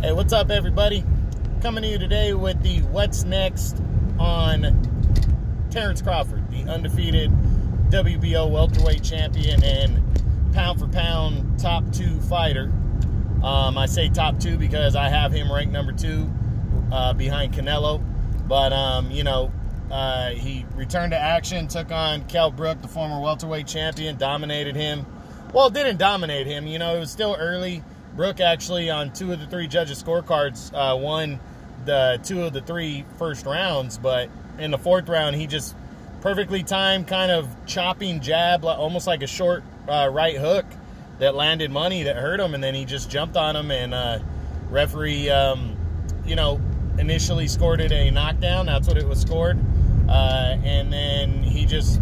Hey, what's up, everybody? Coming to you today with the what's next on Terence Crawford, the undefeated WBO Welterweight Champion and pound-for-pound top 2 fighter. I say top 2 because I have him ranked number 2 behind Canelo. But, he returned to action, took on Kell Brook, the former welterweight champion, dominated him. Well, didn't dominate him. It was still early. Brook actually, on 2 of the 3 judges' scorecards, won the 2 of the 3 first rounds. But in the 4th round, he just perfectly timed kind of chopping jab, almost like a short right hook that landed money that hurt him. And then he just jumped on him, and referee, initially scored it a knockdown. That's what it was scored. And then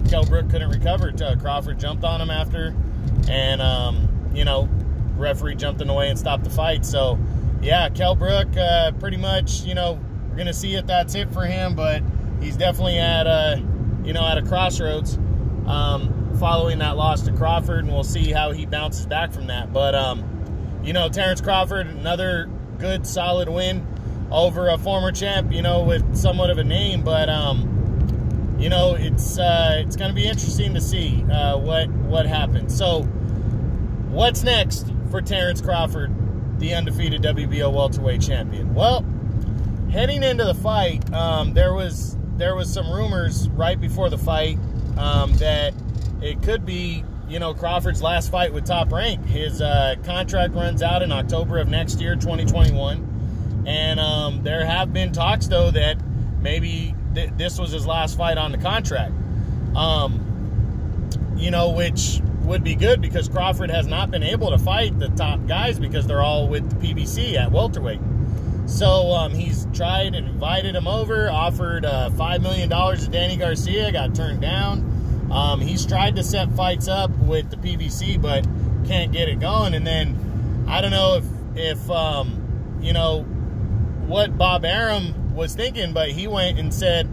Kell Brook couldn't recover. Crawford jumped on him after, and, referee jumped in the way and stopped the fight. So, yeah, Kell Brook, pretty much, we're going to see if that's it for him, but he's definitely at a crossroads following that loss to Crawford, and we'll see how he bounces back from that. But, Terence Crawford, another good, solid win over a former champ, with somewhat of a name, but, it's going to be interesting to see what happens. So, what's next for Terence Crawford, the undefeated WBO welterweight champion? Well, heading into the fight, there was some rumors right before the fight that it could be, Crawford's last fight with Top Rank. His contract runs out in October of next year, 2021, and there have been talks, though, that maybe this was his last fight on the contract, which would be good because Crawford has not been able to fight the top guys because they're all with the PBC at welterweight. So he's tried and invited him over, offered $5 million to Danny Garcia, got turned down. He's tried to set fights up with the PBC, but can't get it going. And then I don't know if what Bob Arum was thinking, but he went and said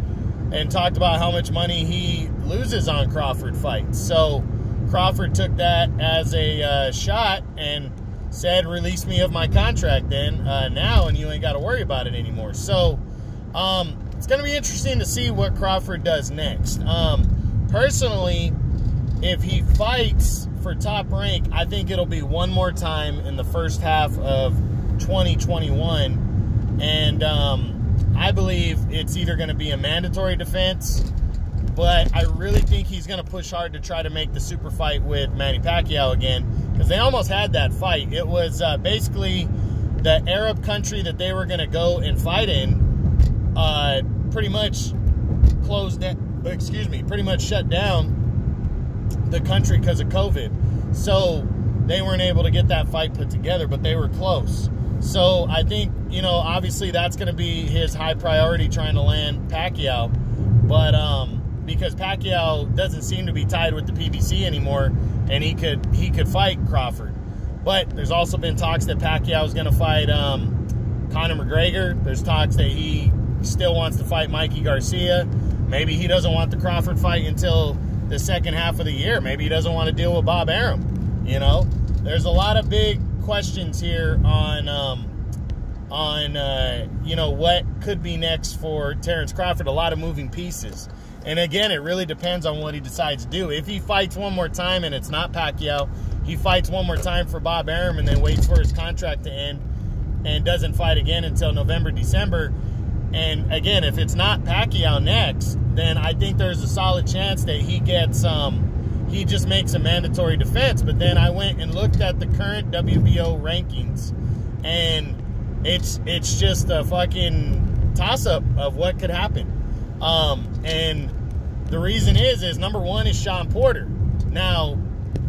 and talked about how much money he loses on Crawford fights. So Crawford took that as a shot and said, release me of my contract then now, and you ain't got to worry about it anymore. So it's going to be interesting to see what Crawford does next. Personally, if he fights for Top Rank, I think it'll be one more time in the first half of 2021, and I believe it's either going to be a mandatory defense, but I really think he's going to push hard to try to make the super fight with Manny Pacquiao again, because they almost had that fight. It was basically the Arab country that they were going to go and fight in pretty much pretty much shut down the country because of COVID. So they weren't able to get that fight put together, but they were close. So I think, obviously that's going to be his high priority, trying to land Pacquiao. But because Pacquiao doesn't seem to be tied with the PBC anymore, and he could fight Crawford. But there's also been talks that Pacquiao is going to fight Conor McGregor. There's talks that he still wants to fight Mikey Garcia. Maybe he doesn't want the Crawford fight until the second half of the year. Maybe he doesn't want to deal with Bob Arum. There's a lot of big questions here on what could be next for Terence Crawford. A lot of moving pieces. And again, it really depends on what he decides to do. If he fights one more time and it's not Pacquiao, he fights one more time for Bob Arum and then waits for his contract to end and doesn't fight again until November, December. And again, if it's not Pacquiao next, then I think there's a solid chance that he gets he just makes a mandatory defense. But then I went and looked at the current WBO rankings, and it's just a fucking toss-up of what could happen. And the reason is number 1 is Sean Porter. Now,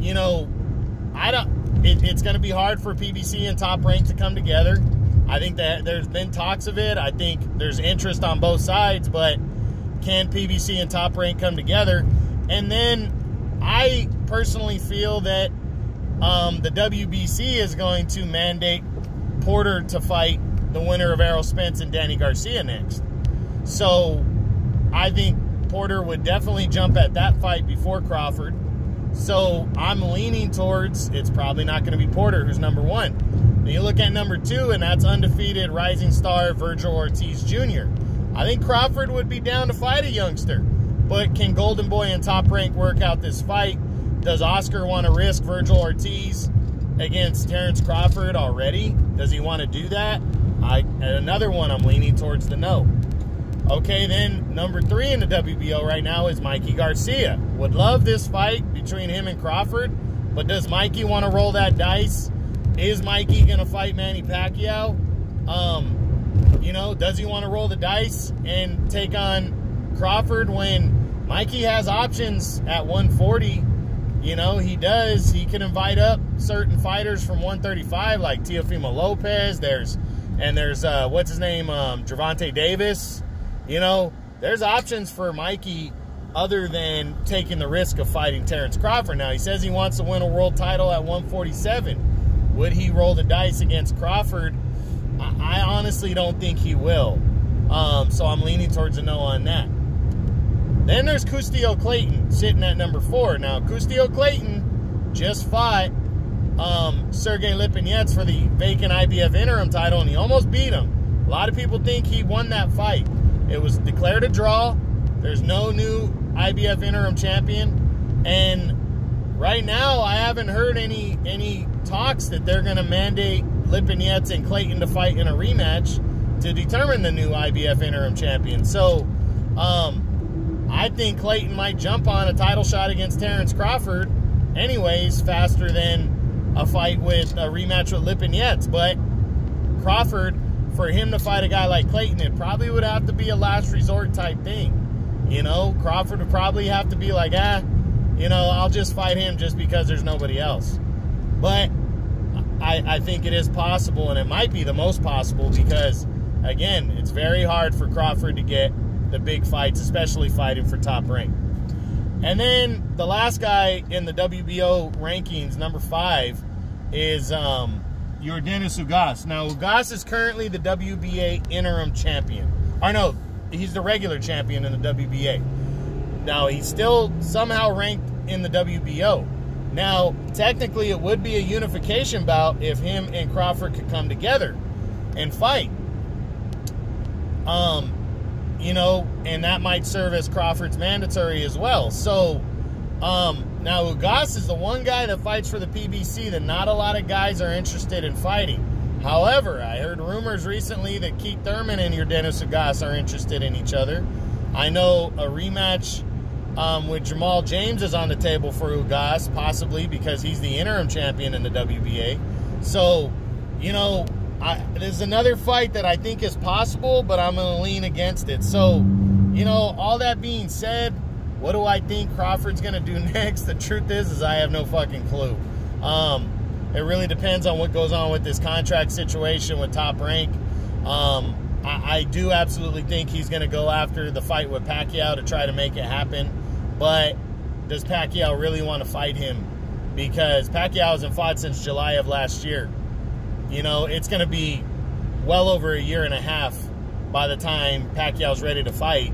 it's going to be hard for PBC and Top Rank to come together. I think that there's been talks of it. I think there's interest on both sides, but can PBC and Top Rank come together? And then I personally feel that the WBC is going to mandate Porter to fight the winner of Errol Spence and Danny Garcia next. So I think Porter would definitely jump at that fight before Crawford. So I'm leaning towards it's probably not going to be Porter who's number 1. Then you look at number 2, and that's undefeated rising star Virgil Ortiz Jr. I think Crawford would be down to fight a youngster, but can Golden Boy and Top Rank work out this fight? Does Oscar want to risk Virgil Ortiz against Terence Crawford already? Does he want to do that? Another one I'm leaning towards the no. Okay, then number 3 in the WBO right now is Mikey Garcia. Would love this fight between him and Crawford, but does Mikey want to roll that dice? Is Mikey going to fight Manny Pacquiao? You know, does he want to roll the dice and take on Crawford when Mikey has options at 140? You know, he does. He can invite up certain fighters from 135 like Teofimo Lopez. There's what's his name? Gervonta Davis. You know, there's options for Mikey other than taking the risk of fighting Terence Crawford. Now, he says he wants to win a world title at 147. Would he roll the dice against Crawford? I honestly don't think he will. So I'm leaning towards a no on that. Then there's Custio Clayton sitting at number 4. Now, Custio Clayton just fought Sergey Lipinets for the vacant IBF interim title, and he almost beat him. A lot of people think he won that fight. It was declared a draw. There's no new IBF interim champion. And right now, I haven't heard any talks that they're going to mandate Lipinets and Clayton to fight in a rematch to determine the new IBF interim champion. So, I think Clayton might jump on a title shot against Terence Crawford anyways faster than a fight with a rematch with Lipinets. But Crawford, for him to fight a guy like Clayton, it probably would have to be a last resort type thing. You know, Crawford would probably have to be like, you know, I'll just fight him just because there's nobody else. But I think it is possible, and it might be the most possible because, again, it's very hard for Crawford to get the big fights, especially fighting for Top Rank. And then the last guy in the WBO rankings, number 5, is Yordenis Ugas. Now, Ugas is currently the WBA interim champion. Or no, he's the regular champion in the WBA. Now, he's still somehow ranked in the WBO. Now, technically, it would be a unification bout if him and Crawford could come together and fight. You know, and that might serve as Crawford's mandatory as well. So, now Ugas is the one guy that fights for the PBC that not a lot of guys are interested in fighting. However, I heard rumors recently that Keith Thurman and Yordenis Ugas are interested in each other. I know a rematch with Jamal James is on the table for Ugas, possibly because he's the interim champion in the WBA. So, you know, there's another fight that I think is possible, but I'm going to lean against it. So, you know, all that being said, what do I think Crawford's going to do next? The truth is I have no fucking clue. It really depends on what goes on with this contract situation with Top Rank. I do absolutely think he's going to go after the fight with Pacquiao to try to make it happen. But does Pacquiao really want to fight him? Because Pacquiao hasn't fought since July of last year. You know, it's going to be well over a year and a half by the time Pacquiao's ready to fight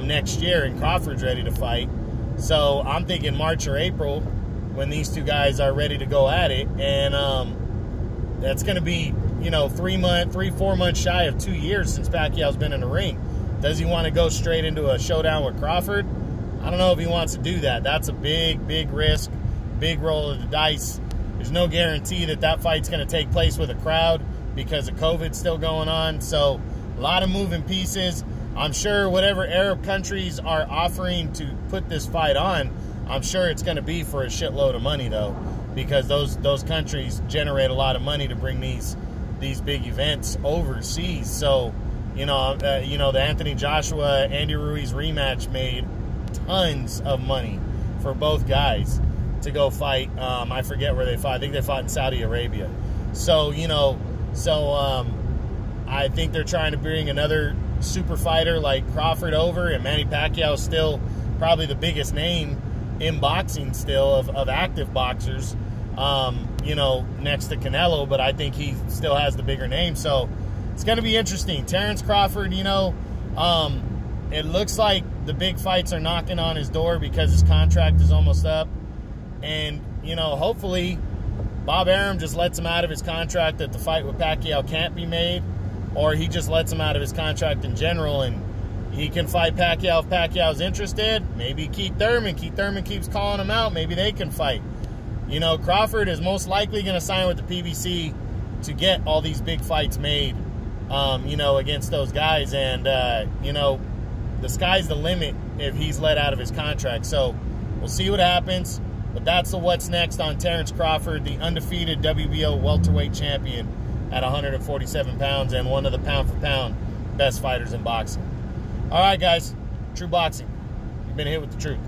next year and Crawford's ready to fight. So I'm thinking March or April when these two guys are ready to go at it. And that's going to be, you know, 4 months shy of 2 years since Pacquiao's been in the ring. Does he want to go straight into a showdown with Crawford? I don't know if he wants to do that. That's a big, big risk, big roll of the dice. There's no guarantee that that fight's going to take place with a crowd because of COVID still going on. So a lot of moving pieces. I'm sure whatever Arab countries are offering to put this fight on, I'm sure it's going to be for a shitload of money, though, because those countries generate a lot of money to bring these big events overseas. So, you know, the Anthony Joshua, Andy Ruiz rematch made tons of money for both guys to go fight. I forget where they fought. I think they fought in Saudi Arabia. So, you know, I think they're trying to bring another super fighter like Crawford over, and Manny Pacquiao is still probably the biggest name in boxing still of active boxers, you know, next to Canelo, but I think he still has the bigger name. So it's going to be interesting. Terence Crawford, you know, it looks like the big fights are knocking on his door because his contract is almost up. And, you know, hopefully Bob Arum just lets him out of his contract that the fight with Pacquiao can't be made, or he just lets him out of his contract in general, and he can fight Pacquiao if Pacquiao's interested. Maybe Keith Thurman. Keith Thurman keeps calling him out. Maybe they can fight. You know, Crawford is most likely going to sign with the PBC to get all these big fights made, you know, against those guys. And, you know, the sky's the limit if he's let out of his contract. So we'll see what happens. But that's the what's next on Terence Crawford, the undefeated WBO welterweight champion at 147 pounds and one of the pound-for-pound best fighters in boxing. All right, guys, True Boxing. You've been hit with the truth.